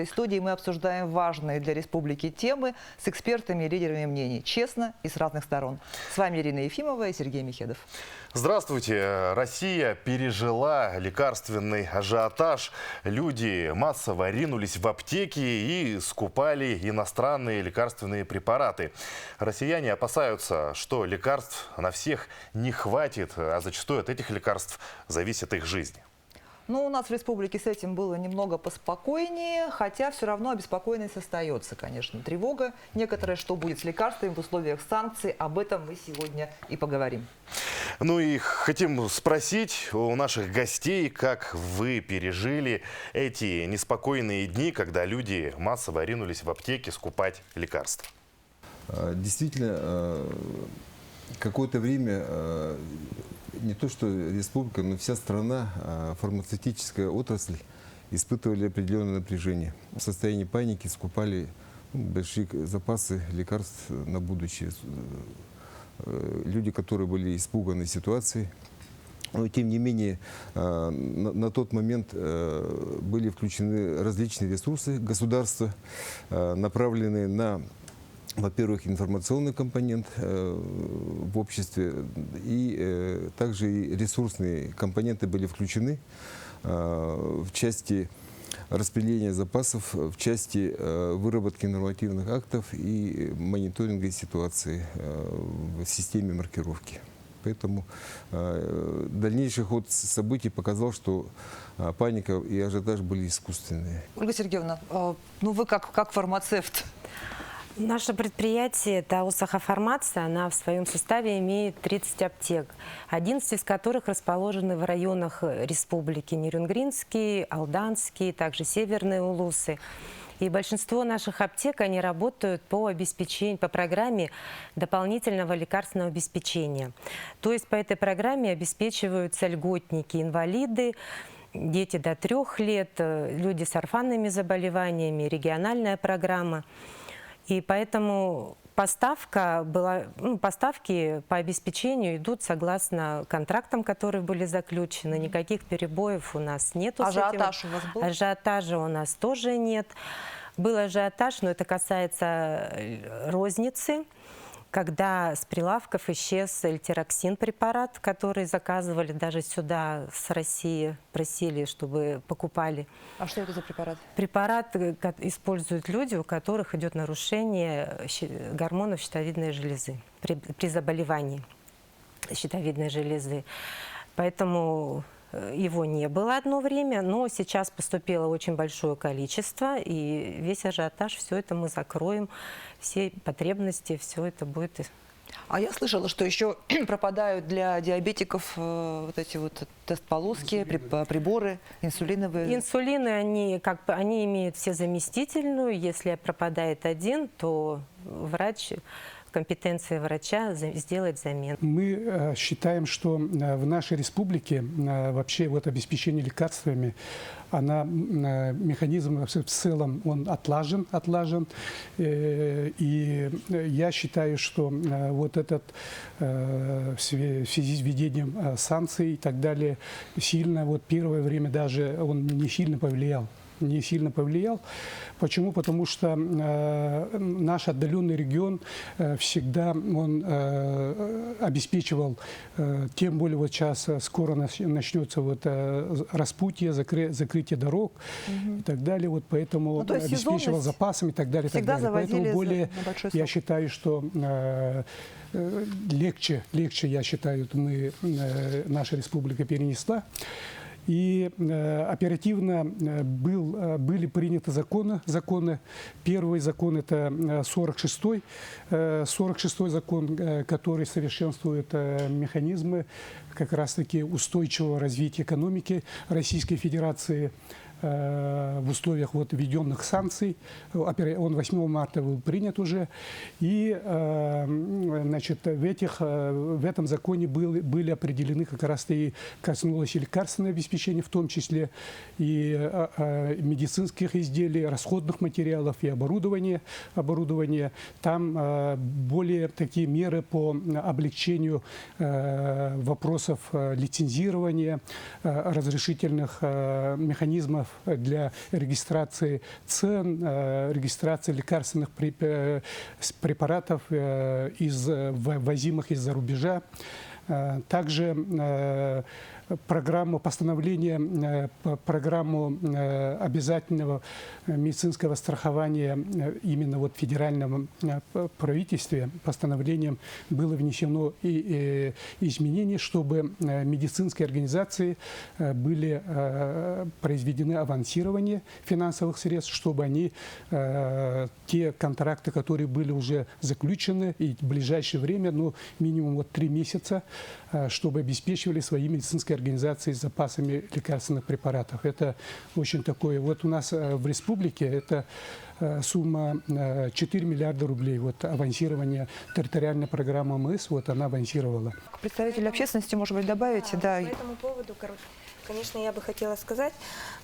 В студии мы обсуждаем важные для республики темы с экспертами и лидерами мнений. Честно и с разных сторон. С вами Ирина Ефимова и Сергей Михедов. Здравствуйте. Россия пережила лекарственный ажиотаж. Люди массово ринулись в аптеки и скупали иностранные лекарственные препараты. Россияне опасаются, что лекарств на всех не хватит, а зачастую от этих лекарств зависит их жизнь. Но у нас в республике с этим было немного поспокойнее, хотя все равно обеспокоенность остается, конечно. Тревога некоторая, что будет с лекарствами в условиях санкций. Об этом мы сегодня и поговорим. Ну и хотим спросить у наших гостей, как вы пережили эти неспокойные дни, когда люди массово ринулись в аптеки скупать лекарства. Действительно, какое-то время не то что республика, но вся страна, фармацевтическая отрасль испытывали определенное напряжение. В состоянии паники скупали большие запасы лекарств на будущее. Люди, которые были испуганы ситуацией. Но, тем не менее, на тот момент были включены различные ресурсы государства, направленные на, во-первых, информационный компонент в обществе, и также и ресурсные компоненты были включены в части распределения запасов, в части выработки нормативных актов и мониторинга ситуации в системе маркировки. Поэтому дальнейший ход событий показал, что паника и ажиотаж были искусственные. Ольга Сергеевна, ну вы как фармацевт. Наше предприятие ТАО «Сахафармация», она в своем составе имеет 30 аптек, 11 из которых расположены в районах республики: Нерюнгринский, Алданский, также Северные Улусы. И большинство наших аптек, они работают по обеспечению, по программе дополнительного лекарственного обеспечения. То есть по этой программе обеспечиваются льготники, инвалиды, дети до 3 лет, люди с орфанными заболеваниями, региональная программа. И поэтому поставки по обеспечению идут согласно контрактам, которые были заключены. Никаких перебоев у нас нет. Ажиотаж у вас был? Ажиотажа у нас тоже нет. Был ажиотаж, но это касается розницы, когда с прилавков исчез эльтероксин препарат, который заказывали даже сюда с России, просили, чтобы покупали. А что это за препарат? Препарат используют люди, у которых идет нарушение гормонов щитовидной железы при заболевании щитовидной железы. Поэтому его не было одно время, но сейчас поступило очень большое количество, и весь ажиотаж, все это мы закроем, все потребности, все это будет. А я слышала, что еще пропадают для диабетиков вот эти вот тест-полоски, приборы инсулиновые. Инсулины, они имеют все заместительную. Если пропадает один, то врач, компетенции врача сделать замену. Мы считаем, что в нашей республике вообще вот обеспечение лекарствами, механизм в целом он отлажен. И я считаю, что вот этот в связи с введением санкций и так далее сильно, вот первое время даже он не сильно повлиял. Почему? Потому что наш отдаленный регион всегда он обеспечивал, тем более вот сейчас скоро начнется вот распутье, закрытие дорог и так далее, вот поэтому обеспечивал запасами и так далее. Поэтому более, я считаю, что легче, я считаю, наша республика перенесла. И оперативно были приняты законы. Первый закон – это 46-й закон, который совершенствует механизмы как раз-таки устойчивого развития экономики Российской Федерации в условиях вот введенных санкций. Он 8 марта был принят уже. И значит, в этом законе были определены как раз и коснулось и лекарственное обеспечение, в том числе и медицинских изделий, расходных материалов и оборудования. Там более такие меры по облегчению вопросов лицензирования, разрешительных механизмов для регистрации цен, регистрации лекарственных препаратов, ввозимых из-за рубежа. Также программу обязательного медицинского страхования именно вот в федеральном правительстве постановлением было внесено и изменение, чтобы медицинские организации были произведены авансирование финансовых средств, чтобы они те контракты, которые были уже заключены, и в ближайшее время, ну, минимум вот 3 месяца, чтобы обеспечивали свои медицинские организации с запасами лекарственных препаратов. Это очень такое. Вот у нас в республике это сумма 4 миллиарда рублей. Вот авансирование, территориальная программа МС, вот она авансировала. Представитель общественности, может быть, добавите? Да. По этому поводу, конечно, я бы хотела сказать,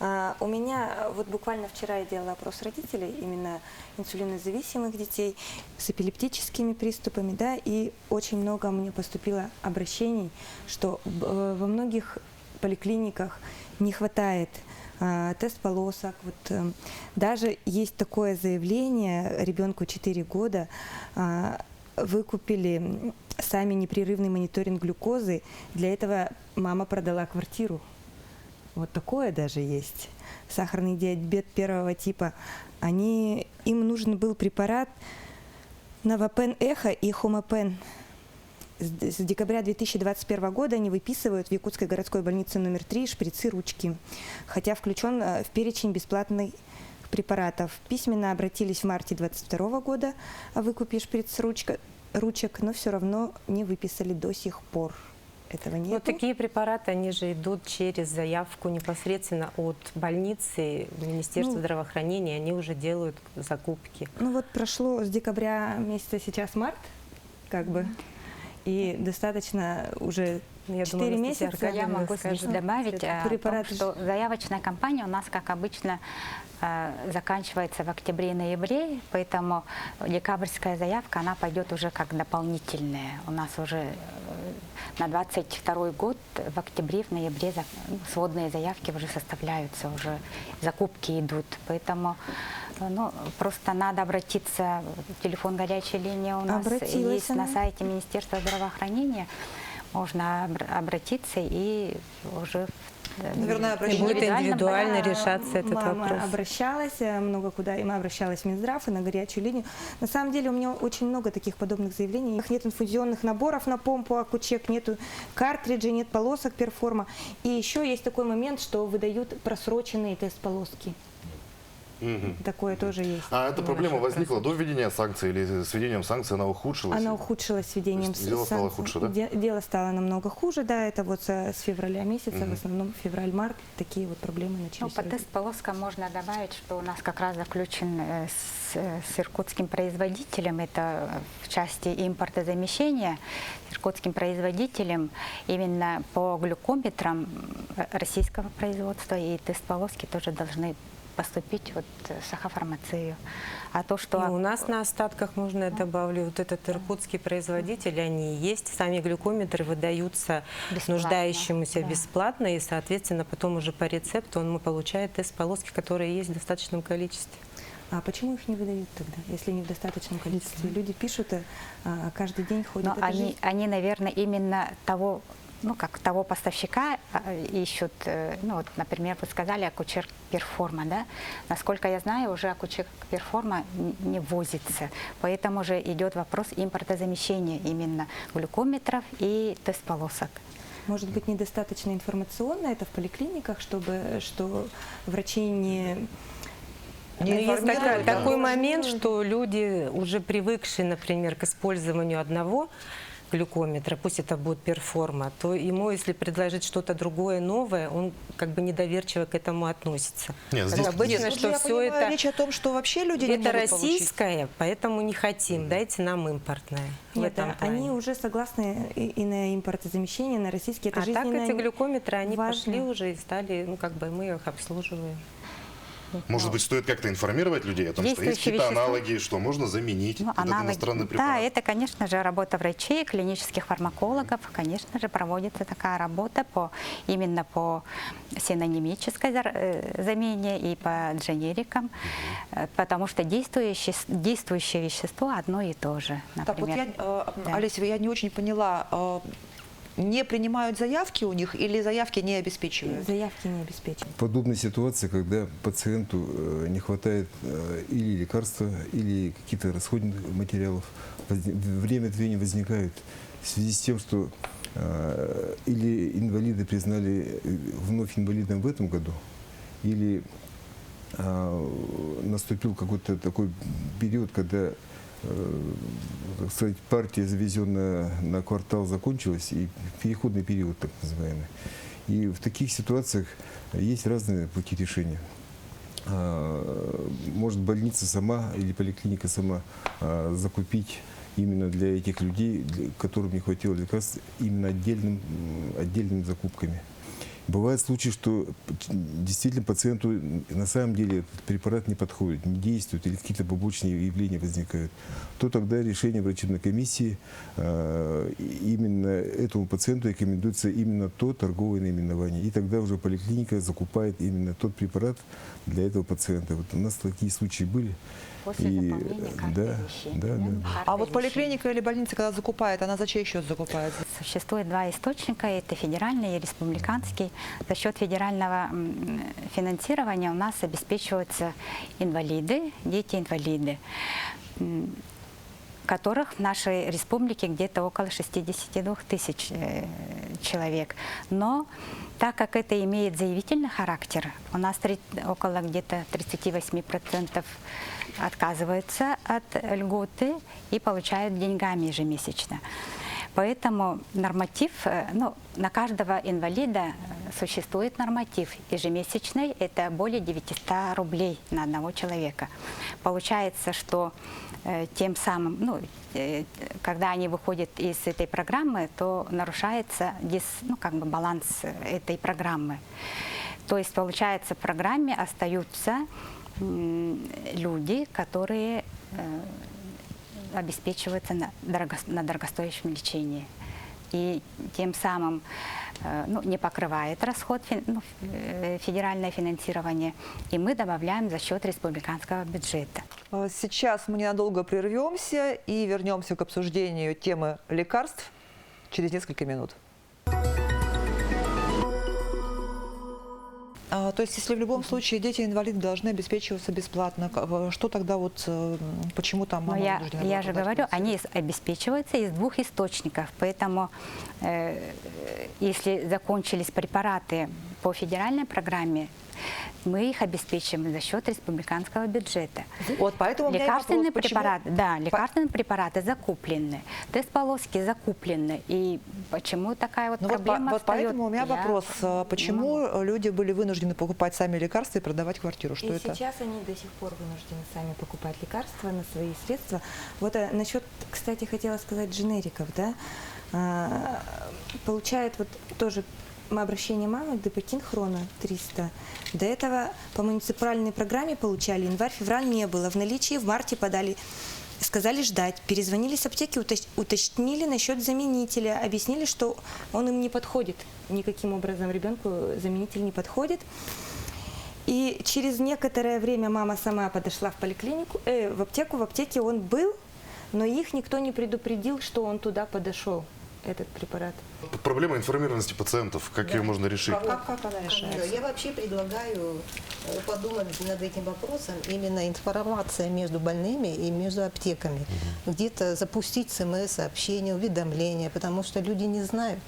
у меня вот буквально вчера я делала опрос родителей, именно инсулинозависимых детей с эпилептическими приступами, да, и очень много мне поступило обращений, что во многих поликлиниках не хватает тест-полосок. Вот, даже есть такое заявление, ребенку 4 года, выкупили сами непрерывный мониторинг глюкозы, для этого мама продала квартиру. Вот такое даже есть. Сахарный диабет 1 типа. Им нужен был препарат Новопен-Эхо и Хомопен. С декабря 2021 года они выписывают в Якутской городской больнице номер 3 шприцы-ручки, хотя включен в перечень бесплатных препаратов. Письменно обратились в марте 2022 года о выкупе шприц-ручек, но все равно не выписали до сих пор. Этого нет. Но такие препараты, они же идут через заявку непосредственно от больницы, Министерства здравоохранения, они уже делают закупки. Ну вот прошло с декабря месяца, сейчас март, как бы, и достаточно уже 4 месяца. Я могу здесь добавить, что заявочная кампания у нас, как обычно, заканчивается в октябре и ноябре, поэтому декабрьская заявка, она пойдет уже как дополнительная. У нас уже на 22 год в октябре, в ноябре сводные заявки уже составляются, уже закупки идут. Поэтому просто надо обратиться, телефон горячей линии у нас есть на сайте Министерства здравоохранения. Можно обратиться и уже... Наверное, будет индивидуально решаться этот вопрос. Мама обращалась много куда, и мы обращалась в Минздрав и на горячую линию. На самом деле у меня очень много таких подобных заявлений. Нет инфузионных наборов на помпу Акучек, нету картриджей, нет полосок перформа. И еще есть такой момент, что выдают просроченные тест-полоски. Такое тоже есть. А эта проблема возникла до введения санкций или с введением санкций она ухудшилась? Она ухудшилась с введением санкций. Дело стало хуже, да? Дело стало намного хуже, да. Это вот с февраля месяца, в основном февраль-март, такие вот проблемы начались. По тест-полоскам можно добавить, что у нас как раз заключен с иркутским производителем, это в части импортозамещения, иркутским производителем именно по глюкометрам российского производства, и тест-полоски тоже должны поступить вот в Сахафармацию. А то, что... И у нас на остатках, можно я добавлю, вот этот иркутский производитель, они есть, сами глюкометры выдаются нуждающемуся бесплатно, и, соответственно, потом уже по рецепту он получает тест-полоски, которые есть в достаточном количестве. А почему их не выдают тогда, если не в достаточном количестве? Люди пишут, каждый день ходят. Но они, наверное, именно того поставщика ищут, вот, например, вы сказали Акучек Перформа, да? Насколько я знаю, уже Акучек Перформа не ввозится, поэтому же идет вопрос импортозамещения именно глюкометров и тест-полосок. Может быть, недостаточно информационно это в поликлиниках, что врачи не... Есть такой момент, что люди, уже привыкшие, например, к использованию одного глюкометра, пусть это будет перформа, то ему, если предложить что-то другое, новое, он как бы недоверчиво к этому относится. Нет, здесь... Обычно, что я все понимаю, это... речь о том, что вообще люди не Это могут российское, поэтому не хотим, дайте нам импортное. Нет, они уже согласны и на импортозамещение, на российские. Это так эти глюкометры, они важно. пошли уже и стали, мы их обслуживаем. Может быть, стоит как-то информировать людей о том, что есть какие-то аналоги, что можно заменить этот иностранный препарат? Да, это, конечно же, работа врачей, клинических фармакологов. Конечно же, проводится такая работа именно по синонимической замене и по дженерикам, потому что действующее вещество одно и то же. Например. Так, вот Олеся, я не очень поняла, не принимают заявки у них или заявки не обеспечивают? Заявки не обеспечивают. Подобная ситуация, когда пациенту не хватает или лекарства, или каких-то расходных материалов, время от времени возникают в связи с тем, что или инвалиды признали вновь инвалидом в этом году, или наступил какой-то такой период, когда, так сказать, партия, завезенная на квартал, закончилась, и переходный период, так называемый. И в таких ситуациях есть разные пути решения. Может больница сама или поликлиника сама закупить именно для этих людей, которым не хватило лекарств, именно отдельными закупками. Бывают случаи, что действительно пациенту на самом деле этот препарат не подходит, не действует или какие-то побочные явления возникают. То тогда решение врачебной комиссии именно этому пациенту рекомендуется именно то торговое наименование. И тогда уже поликлиника закупает именно тот препарат для этого пациента. Вот у нас такие случаи были. После заполнения карты вещей. Да. А вот поликлиника или больница, когда закупает, она за чей счет закупает? Существует два источника, это федеральный и республиканский. За счет федерального финансирования у нас обеспечиваются инвалиды, дети-инвалиды, которых в нашей республике где-то около 62 тысяч человек. Но так как это имеет заявительный характер, у нас около где-то 38% отказываются от льготы и получают деньгами ежемесячно. Поэтому норматив, на каждого инвалида существует норматив ежемесячный, это более 900 рублей на одного человека. Получается, что тем самым, когда они выходят из этой программы, то нарушается баланс этой программы. То есть, получается, в программе остаются люди, которые обеспечиваются на дорогостоящем лечении. И тем самым не покрывает расход федеральное финансирование, и мы добавляем за счет республиканского бюджета. Сейчас мы ненадолго прервемся и вернемся к обсуждению темы лекарств через несколько минут. То есть, если в любом случае дети-инвалиды должны обеспечиваться бесплатно, что тогда почему там мама вынуждена? Я же говорю, они обеспечиваются из двух источников, поэтому если закончились препараты по федеральной программе, мы их обеспечиваем за счет республиканского бюджета. Вот поэтому лекарственные препараты, лекарственные препараты закуплены, тест-полоски закуплены. И почему такая проблема вот поэтому у меня вопрос, почему люди были вынуждены покупать сами лекарства и продавать квартиру? Что это? Сейчас они до сих пор вынуждены сами покупать лекарства на свои средства. Вот насчет, кстати, хотела сказать, дженериков, да, получают тоже обращение мамы, депекин хрона 300. До этого по муниципальной программе получали, январь-февраль не было. В наличии в марте подали, сказали ждать. Перезвонили с аптеки, уточнили насчет заменителя, объяснили, что он им не подходит. Никаким образом ребенку заменитель не подходит. И через некоторое время мама сама подошла в поликлинику, в аптеку. В аптеке он был, но их никто не предупредил, что он туда подошел, этот препарат. Проблема информированности пациентов, как ее можно решить? Как она решается? Я вообще предлагаю подумать над этим вопросом, именно информация между больными и между аптеками. Где-то запустить СМС-сообщения, уведомления, потому что люди не знают.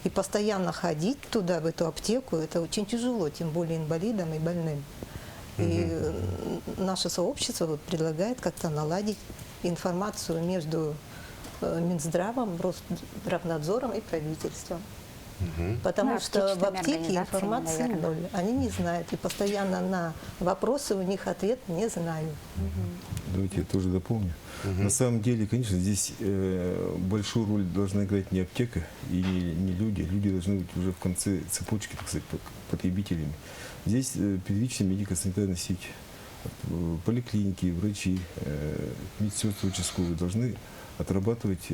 И постоянно ходить туда, в эту аптеку, это очень тяжело, тем более инвалидам и больным. И наше сообщество предлагает как-то наладить информацию между Минздравом, Росздравнадзором и правительством. Потому Ну, что в аптечными аптеке организациями, информации наверное. ноль. Они не знают. И постоянно на вопросы у них ответ не знаю. Давайте я тоже дополню. На самом деле, конечно, здесь большую роль должна играть не аптека и не люди. Люди должны быть уже в конце цепочки, так сказать, потребителями. Здесь первичная медико-санитарная сеть, поликлиники, врачи, медсестры участковые должны отрабатывать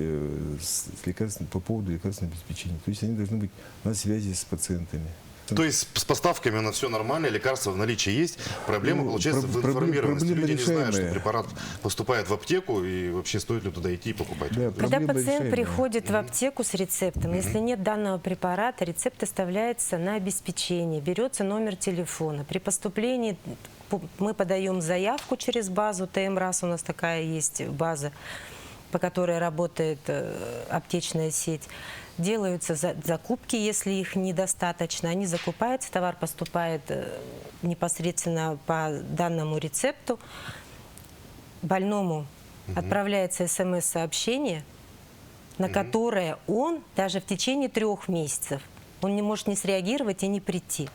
по поводу лекарственного обеспечения. То есть они должны быть на связи с пациентами. То есть с поставками у нас все нормально, лекарства в наличии есть. Проблема, получается, в информированности. проблема Люди не знают, что решаемая. препарат поступает в аптеку и вообще стоит ли туда идти и покупать. Да, Когда проблема пациент решаемая. приходит в аптеку с рецептом, если нет данного препарата, рецепт оставляется на обеспечение, берется номер телефона. При поступлении мы подаем заявку через базу ТМРАС, у нас такая есть база, по которой работает аптечная сеть. Делаются закупки, если их недостаточно. Они закупаются, товар поступает непосредственно по данному рецепту. Больному отправляется СМС-сообщение, на которое он даже в течение 3 месяцев он не может не среагировать и не прийти.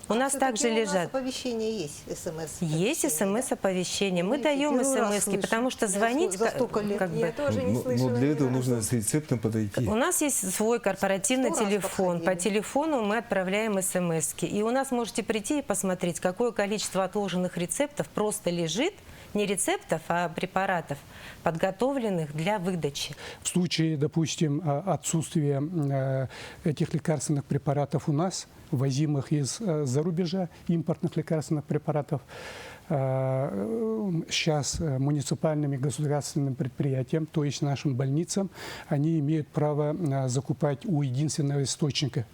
У нас также У нас лежат. оповещение есть, СМС. Есть СМС-оповещение. Мы Видите, даем первый раз СМС, слышу. потому что За звонить столько лет. как бы... Я тоже не слышала. Но для ни этого разу. нужно с рецептом подойти. У нас есть свой корпоративный 100 раз телефон. По подходили. телефону мы отправляем СМСки. И у нас можете прийти и посмотреть, какое количество отложенных рецептов просто лежит, не рецептов, а препаратов, подготовленных для выдачи. В случае, допустим, отсутствия этих лекарственных препаратов у нас, ввозимых из-за рубежа, импортных лекарственных препаратов, сейчас муниципальным и государственным предприятиям, то есть нашим больницам, они имеют право закупать у единственного источника.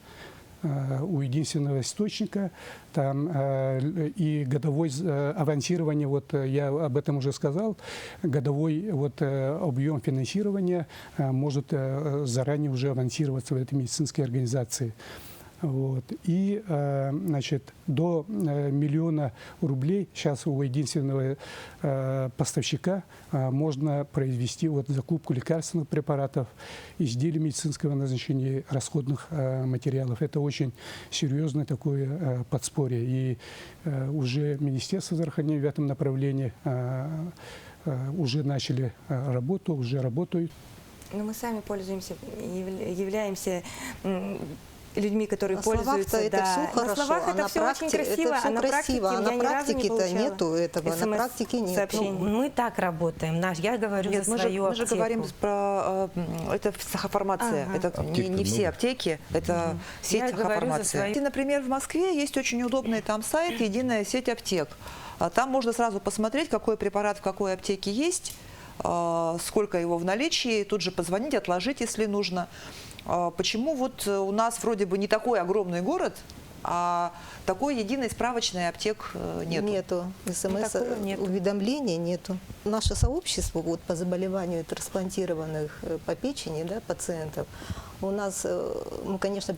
Там и годовой авансирование, вот я об этом уже сказал, годовой объем финансирования может заранее уже авансироваться в этой медицинской организации. И, значит, до 1 миллиона рублей сейчас у единственного поставщика можно произвести закупку лекарственных препаратов, изделий медицинского назначения, расходных материалов. Это очень серьезное такое подспорье. И уже Министерство здравоохранения в этом направлении уже начали работу, уже работают. Но мы сами пользуемся, являемся людьми, которые На пользуются. словах-то это все На хорошо, словах а это на все очень практике красиво, это все а на практике красиво, а на я ни разу не практике-то получала нету этого, на практике нет. сообщений. Мы так работаем. Я говорю Нет, за мы свою же аптеку. говорим про это сахафармация. Ага. Это не все аптеки, это сеть Я говорю за сахафармации. свою. И, например, в Москве есть очень удобный там сайт «Единая сеть аптек». Там можно сразу посмотреть, какой препарат в какой аптеке есть, сколько его в наличии, тут же позвонить, отложить, если нужно. Почему у нас вроде бы не такой огромный город, а такой единой справочной аптек нету? Нету. Такого нету. СМС-уведомления нету. Наше сообщество по заболеванию трансплантированных по печени пациентов, у нас, мы, конечно,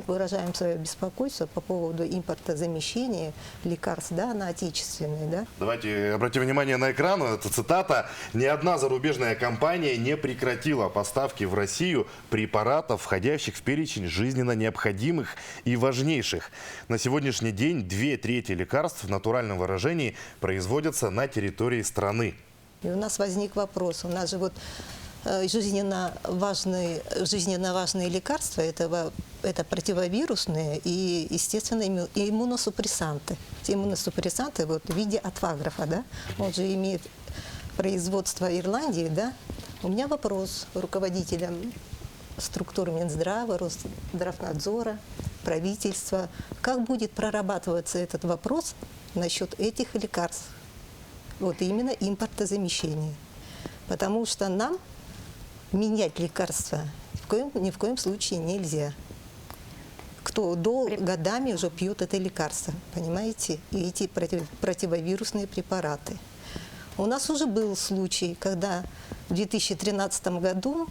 выражаем свое беспокойство по поводу импортозамещения лекарств на отечественные. Давайте обратим внимание на экран. Это цитата. «Ни одна зарубежная компания не прекратила поставки в Россию препаратов, входящих в перечень жизненно необходимых и важнейших. На сегодняшний день 2/3 лекарств в натуральном выражении производятся на территории страны». И у нас возник вопрос. У нас же жизненно важные лекарства это противовирусные и, естественно, иммуносупрессанты. Иммуносупрессанты в виде отваграфа, он же имеет производство Ирландии, У меня вопрос руководителям структур Минздрава, Росздравнадзора, правительства. Как будет прорабатываться этот вопрос насчет этих лекарств? Именно импортозамещение. Потому что нам менять лекарства ни в коем случае нельзя. Кто годами уже пьет это лекарство, понимаете? И эти противовирусные препараты. У нас уже был случай, когда в 2013 году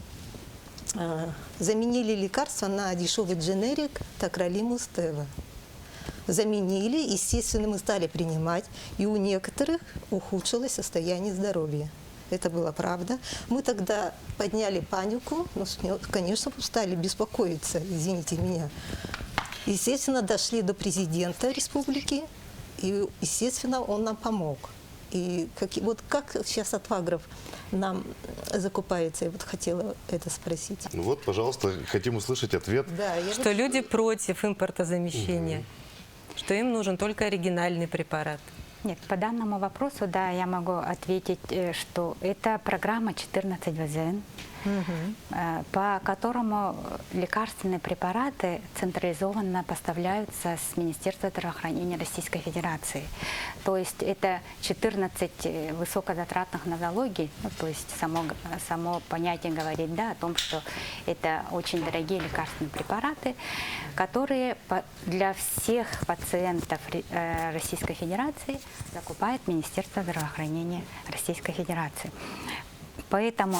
заменили лекарства на дешевый дженерик Такралимус Тева. Заменили, естественно, мы стали принимать, и у некоторых ухудшилось состояние здоровья. это была правда. Мы тогда подняли панику, ну, конечно, стали беспокоиться, извините меня. Естественно, дошли до президента республики, и, естественно, он нам помог. И вот как сейчас Отвагров нам закупается? Я вот хотела это спросить. Ну вот, пожалуйста, хотим услышать ответ. Да, Что люди против импортозамещения, что им нужен только оригинальный препарат. Нет, по данному вопросу, да, я могу ответить, что это программа 14 ВЗН, по которому лекарственные препараты централизованно поставляются с Министерства здравоохранения Российской Федерации. То есть это 14 высокозатратных нозологий, ну, то есть само понятие говорит, да, о том, что это очень дорогие лекарственные препараты, которые для всех пациентов Российской Федерации закупает Министерство здравоохранения Российской Федерации. Поэтому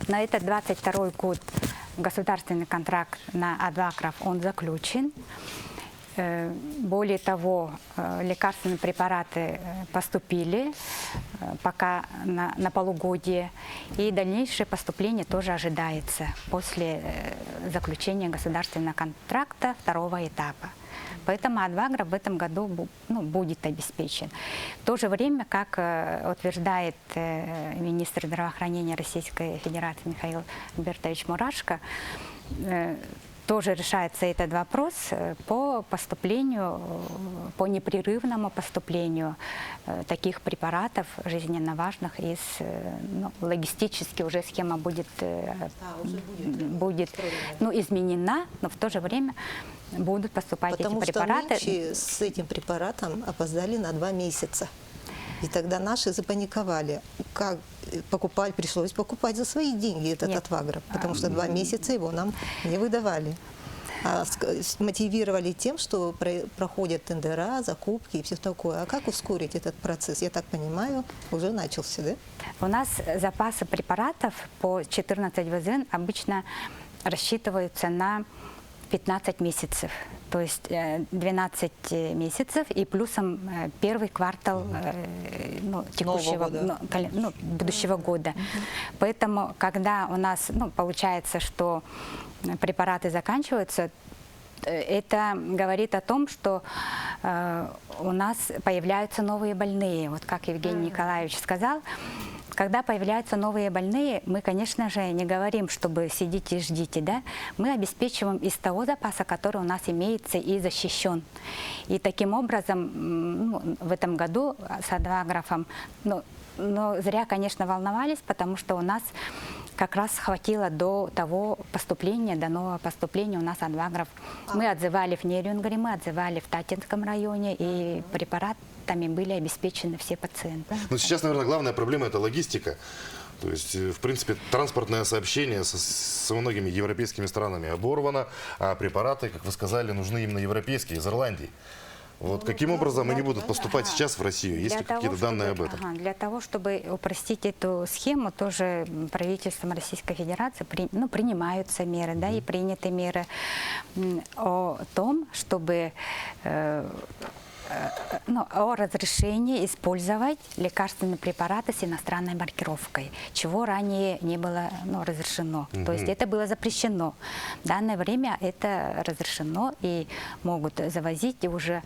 на этот 22 год государственный контракт на Отвагров он заключен. Более того, лекарственные препараты поступили пока на полугодие, и дальнейшее поступление тоже ожидается после заключения государственного контракта второго этапа. Поэтому Отвагров в этом году будет обеспечен. В то же время, как утверждает министр здравоохранения Российской Федерации Михаил Альбертович Мурашко, тоже решается этот вопрос по поступлению, по непрерывному поступлению таких препаратов жизненно важных из, логистически уже схема будет изменена, но в то же время будут поступать эти препараты. Потому что нынче с этим препаратом опоздали на 2 месяца. И тогда наши запаниковали. Как покупать? Пришлось покупать за свои деньги этот Отвагров, потому что 2 месяца его нам не выдавали. А мотивировали тем, что проходят тендера, закупки и все такое. А как ускорить этот процесс? Я так понимаю, уже начался, да? У нас запасы препаратов по 14 ВЗН обычно рассчитываются на 15 месяцев, то есть 12 месяцев и плюсом первый квартал будущего года. Поэтому, когда у нас получается, что препараты заканчиваются, это говорит о том, что у нас появляются новые больные. Вот как Евгений Николаевич сказал, когда появляются новые больные, мы, конечно же, не говорим, чтобы сидите и ждите, да? Мы обеспечиваем из того запаса, который у нас имеется и защищен. И таким образом в этом году с Отвагровом, но зря, конечно, волновались, потому что у нас как раз хватило до того поступления, до нового поступления у нас Отвагров. Мы отзывали в Нерюнгри, мы отзывали в Татинском районе, и препаратами были обеспечены все пациенты. Но сейчас, наверное, главная проблема – это логистика. То есть, в принципе, транспортное сообщение со многими европейскими странами оборвано, а препараты, как вы сказали, нужны именно европейские, из Ирландии. Вот каким образом они будут поступать сейчас в Россию? Есть ли какие-то данные об этом? Для того, чтобы упростить эту схему, тоже правительством Российской Федерации принимаются меры, да, и приняты меры о том, чтобы о разрешении использовать лекарственные препараты с иностранной маркировкой, чего ранее не было разрешено. То есть это было запрещено. В данное время это разрешено, и могут завозить, и уже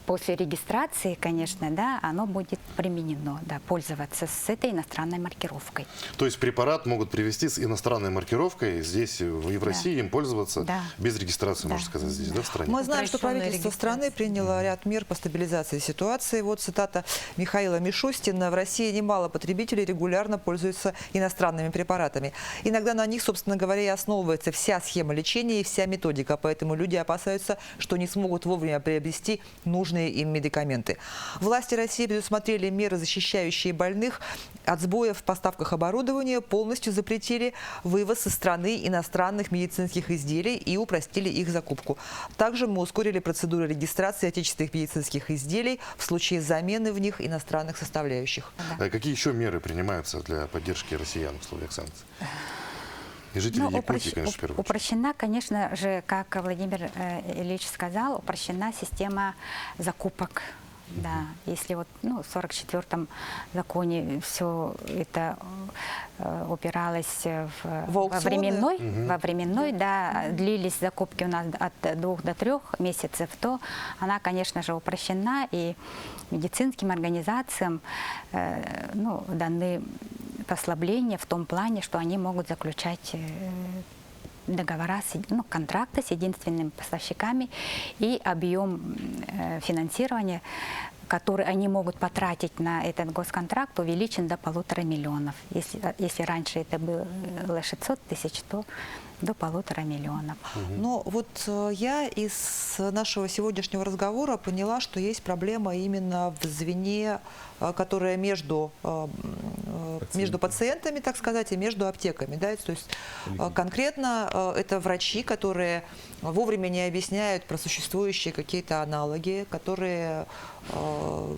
после регистрации, конечно, да, оно будет применено, да, пользоваться с этой иностранной маркировкой. То есть препарат могут привезти с иностранной маркировкой, здесь в России им пользоваться без регистрации, можно сказать, здесь, да, в стране? Мы знаем, что правительство страны приняло ряд мер по стабилизации ситуации. Вот цитата Михаила Мишустина. В России немало потребителей регулярно пользуются иностранными препаратами. Иногда на них, собственно говоря, и основывается вся схема лечения и вся методика. Поэтому люди опасаются, что не смогут вовремя приобрести нужные им медикаменты. Власти России предусмотрели меры, защищающие больных от сбоев в поставках оборудования, полностью запретили вывоз из страны иностранных медицинских изделий и упростили их закупку. Также мы ускорили процедуру регистрации отечественных медицинских изделий в случае замены в них иностранных составляющих. А какие еще меры принимаются для поддержки россиян в условиях санкций? И жители Якутии, конечно, в первую очередь. Упрощена, конечно же, как Владимир Ильич сказал, упрощена система закупок Да, если вот в 44-м законе все это упиралось во временной, да, длились закупки у нас от 2 до 3 месяцев, то она, конечно же, упрощена, и медицинским организациям даны послабления в том плане, что они могут заключать договора, контракты с единственными поставщиками, и объем финансирования, который они могут потратить на этот госконтракт, увеличен до 1,5 миллиона. Если раньше это было 600 тысяч, то до 1,5 миллиона. Но вот я из нашего сегодняшнего разговора поняла, что есть проблема именно в звене, которая между пациентами, так сказать, и между аптеками. Да? То есть конкретно это врачи, которые вовремя не объясняют про существующие какие-то аналоги, которые...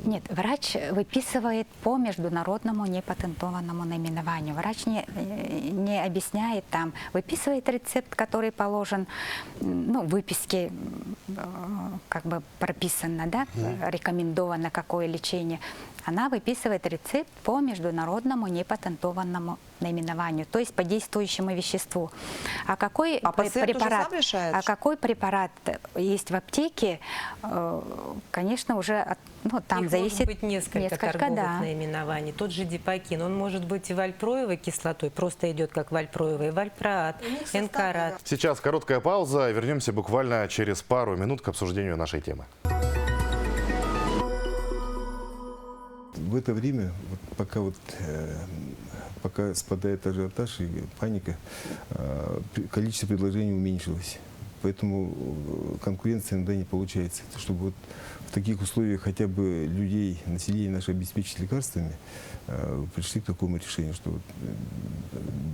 Нет, врач выписывает по международному непатентованному наименованию. Врач не объясняет там, выписывает рецепт, который положен, в выписке как бы прописано, да, рекомендовано какое лечение. Она выписывает рецепт по международному непатентованному наименованию, то есть по действующему веществу. Какой препарат есть в аптеке, конечно, уже там их зависит может быть несколько торговых наименований. Тот же Дипакин, он может быть и вальпроевой кислотой, просто идет как вальпроевый, вальпроат, энкарат. Сейчас короткая пауза, вернемся буквально через пару минут к обсуждению нашей темы. В это время, пока спадает ажиотаж и паника, количество предложений уменьшилось. Поэтому конкуренция иногда не получается. Чтобы в таких условиях хотя бы людей, население наше обеспечить лекарствами, пришли к такому решению, что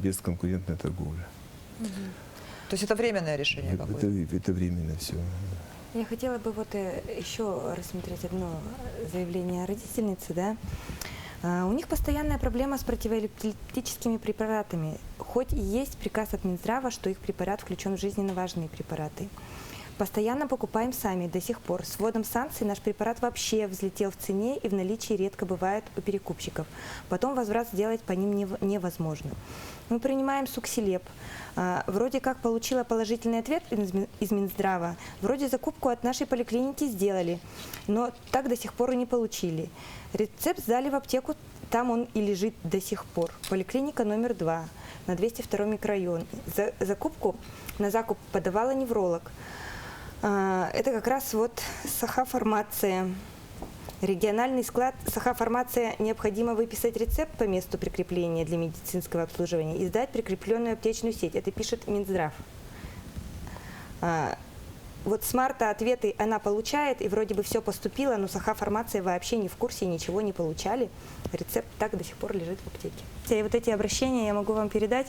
бесконкурентная торговля. То есть это временное решение какое-то? Это временно все. Я хотела бы еще рассмотреть одно заявление родительницы, да. У них постоянная проблема с противоэпилептическими препаратами, хоть и есть приказ от Минздрава, что их препарат включен в жизненно важные препараты. Постоянно покупаем сами до сих пор. С вводом санкций наш препарат вообще взлетел в цене и в наличии редко бывает у перекупщиков. Потом возврат сделать по ним невозможно. Мы принимаем суксилеп. Вроде как получила положительный ответ из Минздрава. Вроде закупку от нашей поликлиники сделали, но так до сих пор и не получили. Рецепт сдали в аптеку, там он и лежит до сих пор. Поликлиника номер 2 на 202 микрорайон. На закуп подавала невролог. Это как раз Сахафармация. Региональный склад Сахафармация необходимо выписать рецепт по месту прикрепления для медицинского обслуживания и сдать прикрепленную аптечную сеть. Это пишет Минздрав. С марта ответы она получает, и вроде бы все поступило, но Сахафармация вообще не в курсе, ничего не получали. Рецепт так до сих пор лежит в аптеке. И эти обращения я могу вам передать.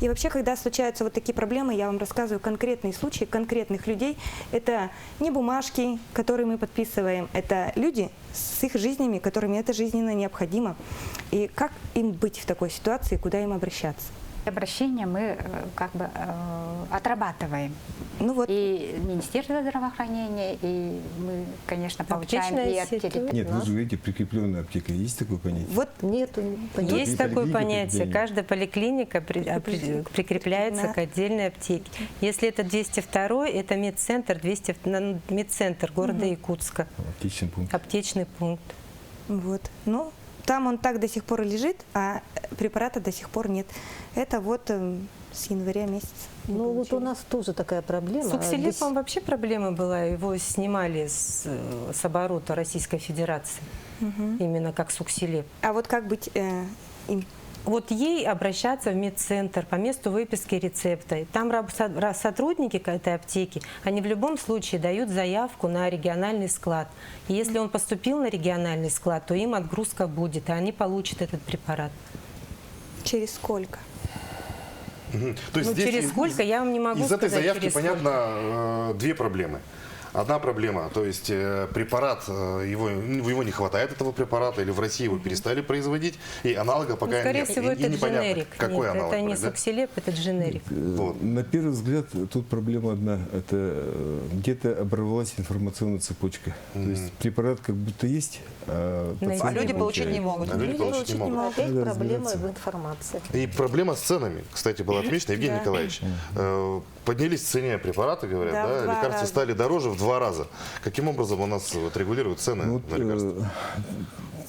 И вообще, когда случаются такие проблемы, я вам рассказываю конкретные случаи, конкретных людей. Это не бумажки, которые мы подписываем, это люди с их жизнями, которыми это жизненно необходимо. И как им быть в такой ситуации, куда им обращаться? Обращения мы отрабатываем. И Министерство здравоохранения, и мы, конечно, получаем и от территории. Нет, вы же говорите, прикрепленная аптека. Есть такое понятие? Нету. Есть такое понятие. Каждая поликлиника прикрепляется к отдельной аптеке. Если это 202, это медцентр города Якутска. Аптечный пункт. Там он так до сих пор и лежит, а препарата до сих пор нет. Это с января месяца. У нас тоже такая проблема. С суксилепом вообще проблема была. Его снимали с оборота Российской Федерации. Именно как суксилеп. А как быть им? Ей обращаться в медцентр по месту выписки рецепта. Там сотрудники этой аптеки, они в любом случае дают заявку на региональный склад. И если он поступил на региональный склад, то им отгрузка будет, и они получат этот препарат. Через сколько? То есть через сколько, я вам не могу сказать. Из этой заявки понятно две проблемы. одна проблема, то есть препарат, его не хватает, этого препарата, или в России его перестали производить, и аналога пока скорее нет. всего, И это непонятно, дженерик. какой Нет, аналог это не брать, да? суксилеп, это дженерик. На первый взгляд, тут проблема одна. Это где-то оборвалась информационная цепочка. То есть препарат как будто есть, а пациент А люди не получить не получает. могут. А люди получить не могут. Опять Надо проблемы разбираться. в информации. И проблема с ценами, кстати, была отмечена, Евгений Николаевич. Поднялись в цене препараты, говорят, Да, да? в 2 Лекарства раза. стали дороже в 2 раза. Каким образом у нас вот регулируют цены Ну, на лекарства?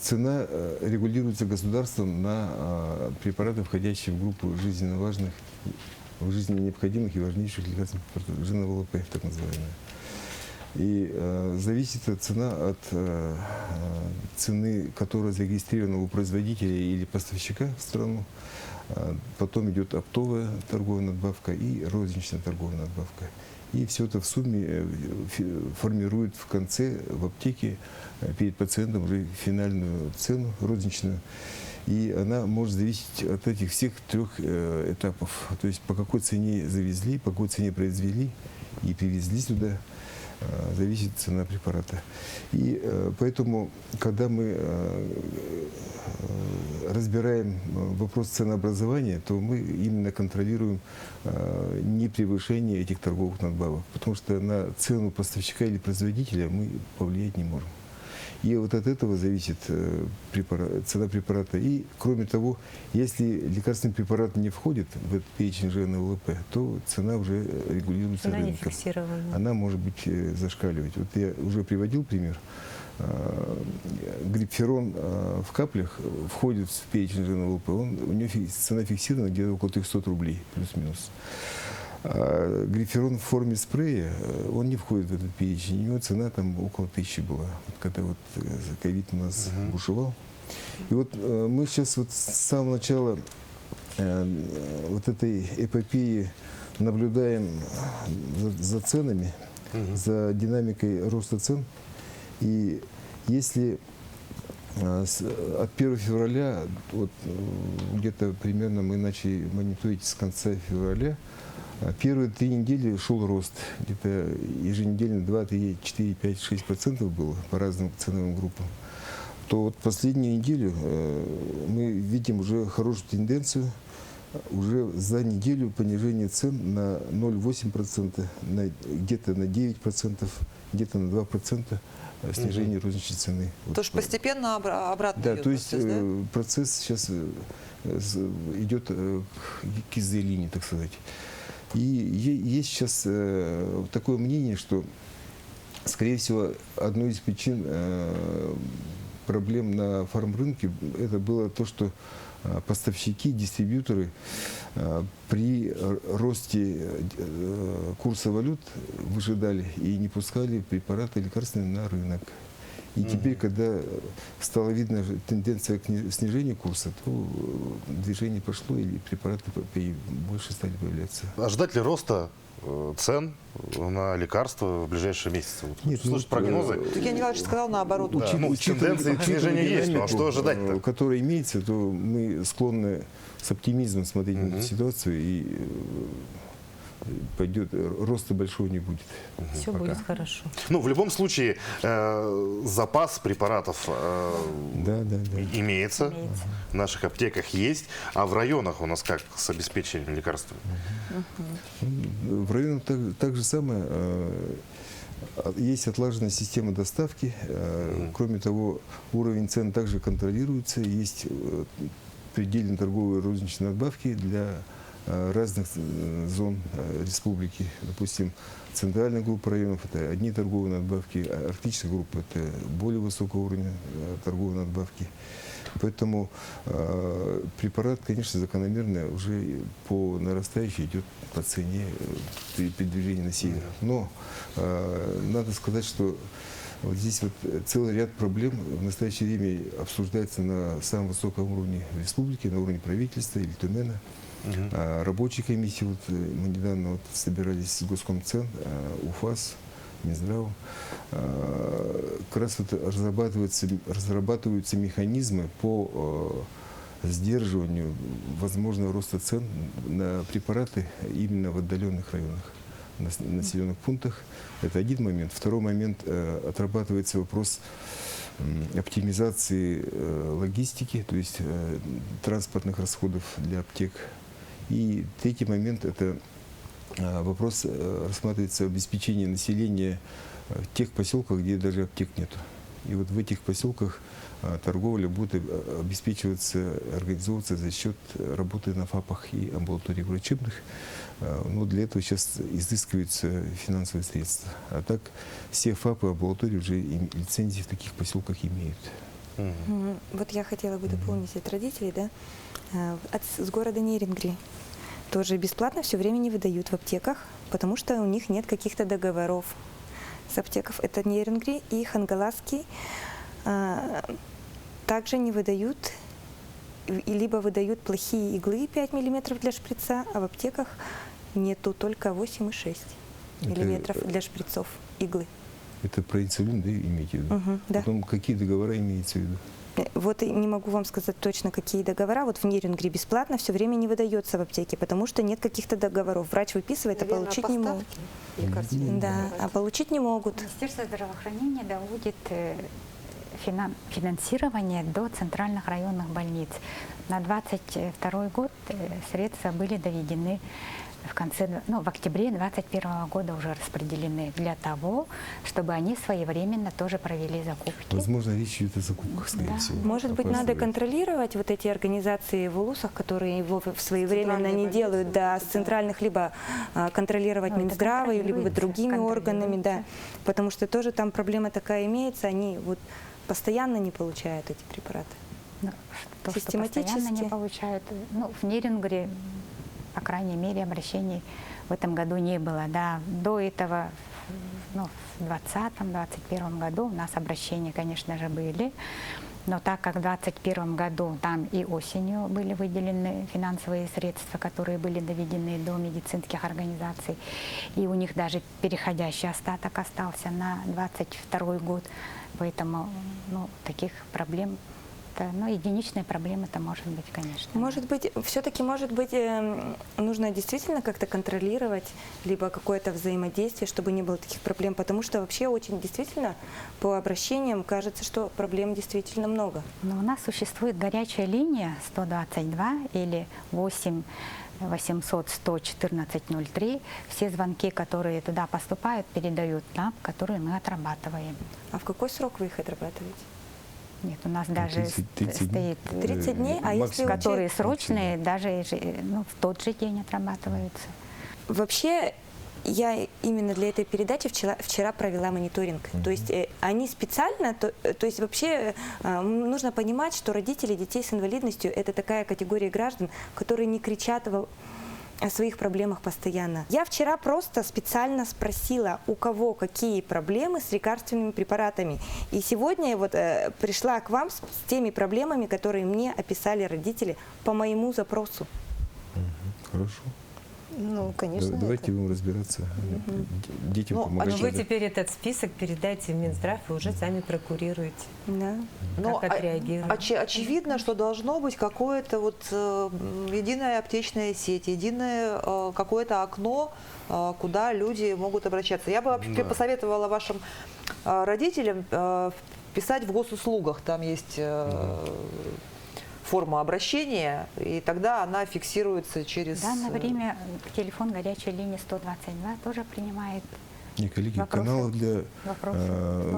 Цена регулируется государством на препараты, входящие в группу жизненно важных, жизненно необходимых и важнейших лекарственных препаратов, ЖНВЛП, так называемые. И зависит цена от цены, которая зарегистрирована у производителя или поставщика в страну. Потом идет оптовая торговая надбавка и розничная торговая надбавка. И все это в сумме формирует в конце в аптеке перед пациентом уже финальную цену розничную. И она может зависеть от этих всех 3 этапов. То есть по какой цене завезли, по какой цене произвели и привезли сюда, зависит цена препарата. И поэтому, когда мы разбираем вопрос ценообразования, то мы именно контролируем не превышение этих торговых надбавок, потому что на цену поставщика или производителя мы повлиять не можем. И вот от этого зависит цена препарата. И, кроме того, если лекарственный препарат не входит в этот перечень ЖНВЛП, то цена уже регулируется Она не рынком. фиксирована. Она может быть зашкаливать. Вот я уже приводил пример. Грипферон в каплях входит в перечень ЖНВЛП. У него цена фиксирована где-то около 300 рублей, плюс-минус. А гриферон в форме спрея, он не входит в этот перечень. У него цена там около 1000 была, вот когда вот ковид у нас бушевал. И вот мы сейчас вот с самого начала вот этой эпопеи наблюдаем за ценами, за динамикой роста цен. И если от 1 февраля, вот где-то примерно мы начали мониторить с конца февраля, первые 3 недели шел рост. Где-то еженедельно 2, 3, 4, 5, 6% было по разным ценовым группам. То вот последнюю неделю мы видим уже хорошую тенденцию. Уже за неделю понижение цен на 0,8%, где-то на 9%, где-то на 2% снижение розничной цены. То есть постепенно обратно Да, идет то есть процесс, да? процесс сейчас идет к изделению, так сказать. И есть сейчас такое мнение, что, скорее всего, одной из причин проблем на фармрынке это было то, что поставщики, дистрибьюторы при росте курса валют выжидали и не пускали препараты лекарственные на рынок. И теперь, когда стало видно тенденция к снижению курса, то движение пошло, и препараты больше стали появляться. А ждать ли роста цен на лекарства в ближайшие месяцы? Нет, Слушать прогнозы. Евгений Николаевич сказал наоборот. Да. Ну, тенденции к снижению есть, но что ожидать-то? Которая имеется, то мы склонны с оптимизмом смотреть на эту ситуацию, и пойдет, роста большого не будет. Все пока. будет хорошо. Ну, в любом случае, запас препаратов имеется, в наших аптеках есть, а в районах у нас как с обеспечением лекарствами? В районах так же самое. Есть отлаженная система доставки. Кроме того, уровень цен также контролируется. Есть предельные торговые розничные надбавки для разных зон республики. Допустим, центральная группа районов – это одни торговые надбавки, а арктическая группа – это более высокого уровня торговые надбавки. Поэтому препарат, конечно, закономерно уже по нарастающей идет по цене при движении на север. Но надо сказать, что вот здесь вот целый ряд проблем в настоящее время обсуждается на самом высоком уровне республики, на уровне правительства или Тюмена. Рабочие комиссии, вот мы недавно вот собирались с Госкомцен, УФАС, Минздрав, как раз вот разрабатываются механизмы по сдерживанию возможного роста цен на препараты именно в отдаленных районах. населенных пунктах. Это один момент. Второй момент, отрабатывается вопрос оптимизации логистики, то есть транспортных расходов для аптек. И третий момент – это вопрос рассматривается обеспечение населения в тех поселках, где даже аптек нет. И вот в этих поселках торговля будет обеспечиваться, организовываться за счет работы на ФАПах и амбулаториях врачебных. Но для этого сейчас изыскиваются финансовые средства. А так все ФАПы и амбулатории уже лицензии в таких поселках имеют. Вот я хотела бы дополнить от родителей, да, с города Нерюнгри. Тоже бесплатно все время не выдают в аптеках, потому что у них нет каких-то договоров с аптеков. Это Нерюнгри и Хангаласский. Также не выдают, либо выдают плохие иглы 5 мм для шприца, а в аптеках нету только 8,6 мм для шприцов иглы. Это про инсулин, да, имеете в виду? Да. Потом какие договора имеются в виду? Вот и не могу вам сказать точно, какие договора. Вот в Нерюнгри бесплатно все время не выдается в аптеке, потому что нет каких-то договоров. Врач выписывает, Наверное, а получить не могут. Да, а получить не могут. Министерство здравоохранения доводит финансирование до центральных районных больниц. На 2022 год средства были доведены в октябре 2021 года уже распределены для того, чтобы они своевременно тоже провели закупки. Возможно, речь идет о закупках, скорее всего. Может быть, надо контролировать вот эти организации в улусах, которые его своевременно не делают, да, с центральных, либо контролировать Минздрава, либо другими органами, да, потому что тоже там проблема такая имеется, они вот постоянно не получают эти препараты. То, систематически что постоянно не получают. В Нерюнгри, по крайней мере, обращений в этом году не было. Да. До этого, в 2020-2021 году у нас обращения, конечно же, были. Но так как в 2021 году там и осенью были выделены финансовые средства, которые были доведены до медицинских организаций, и у них даже переходящий остаток остался на 2022 год, поэтому таких проблем, единичная проблема это может быть, конечно. Может быть, все-таки, нужно действительно как-то контролировать, либо какое-то взаимодействие, чтобы не было таких проблем, потому что вообще очень действительно по обращениям кажется, что проблем действительно много. Но у нас существует горячая линия 122 или 8 800 114 03. Все звонки, которые туда поступают, передают нам, которые мы отрабатываем. А в какой срок вы их отрабатываете? Нет, у нас даже 30 стоит 30 дней, а если которые срочные, даже в тот же день отрабатываются. Вообще, я именно для этой передачи вчера провела мониторинг. То есть они специально, то есть вообще нужно понимать, что родители детей с инвалидностью – это такая категория граждан, которые не кричат о своих проблемах постоянно. Я вчера просто специально спросила, у кого какие проблемы с лекарственными препаратами. И сегодня я пришла к вам с теми проблемами, которые мне описали родители по моему запросу. Хорошо. Конечно. Давайте будем разбираться. Детям помогать. Вы теперь этот список передайте в Минздрав и уже сами прокурируете. Да. Как отреагируют. Очевидно, что должно быть какое-то единая аптечная сеть, единое какое-то окно, куда люди могут обращаться. Я бы вообще посоветовала вашим родителям писать в госуслугах. Там есть форма обращения, и тогда она фиксируется через... В данное время телефон горячей линии 122 тоже принимает коллеги, вопросы. Каналов для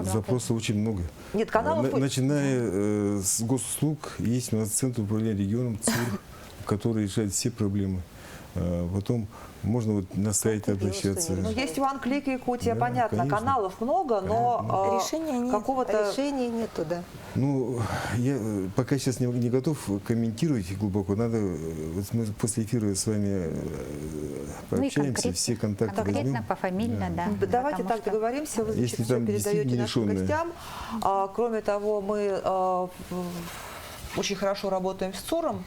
запросов очень много. Нет, каналов... Начиная с госуслуг, есть у нас Центр управления регионом, ЦУР, который решает все проблемы. Потом можно на сайте обращаться. Есть One Click Якутия, понятно, конечно. Каналов много, но решения нету, да. Я пока сейчас не готов комментировать глубоко. Мы после эфира с вами пообщаемся, все контакты возьмем. Конкретно пофамильно, да. Давайте так договоримся, вы все передаете нашим гостям. Кроме того, мы очень хорошо работаем с ЦУРом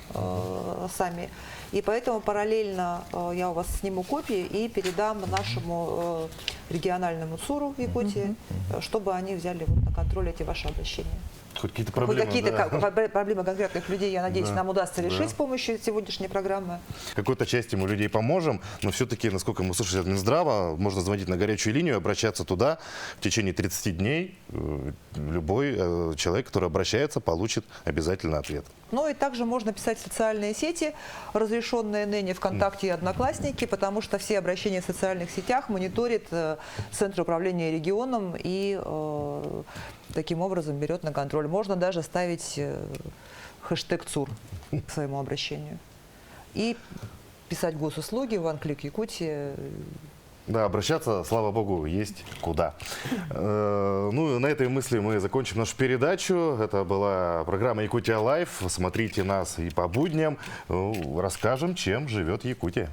сами. И поэтому параллельно я у вас сниму копии и передам нашему региональному ЦУРу в Якутии, чтобы они взяли на контроль эти ваши обращения. Хоть какие-то проблемы, проблемы конкретных людей, я надеюсь, нам удастся решить с помощью сегодняшней программы. Какой-то части мы людей поможем, но все-таки, насколько мы слышали от Минздрава, можно звонить на горячую линию, обращаться туда. В течение 30 дней любой человек, который обращается, получит обязательно ответ. Ну и также можно писать в социальные сети, разрешенные ныне ВКонтакте и Одноклассники, потому что все обращения в социальных сетях мониторит Центр управления регионом и таким образом берет на контроль. Можно даже ставить хэштег ЦУР к своему обращению. И писать госуслуги, OneClick Якутия. Да, обращаться, слава богу, есть куда. Ну, на этой мысли мы закончим нашу передачу. Это была программа «Якутия Лайф». Смотрите нас и по будням. Расскажем, чем живет Якутия.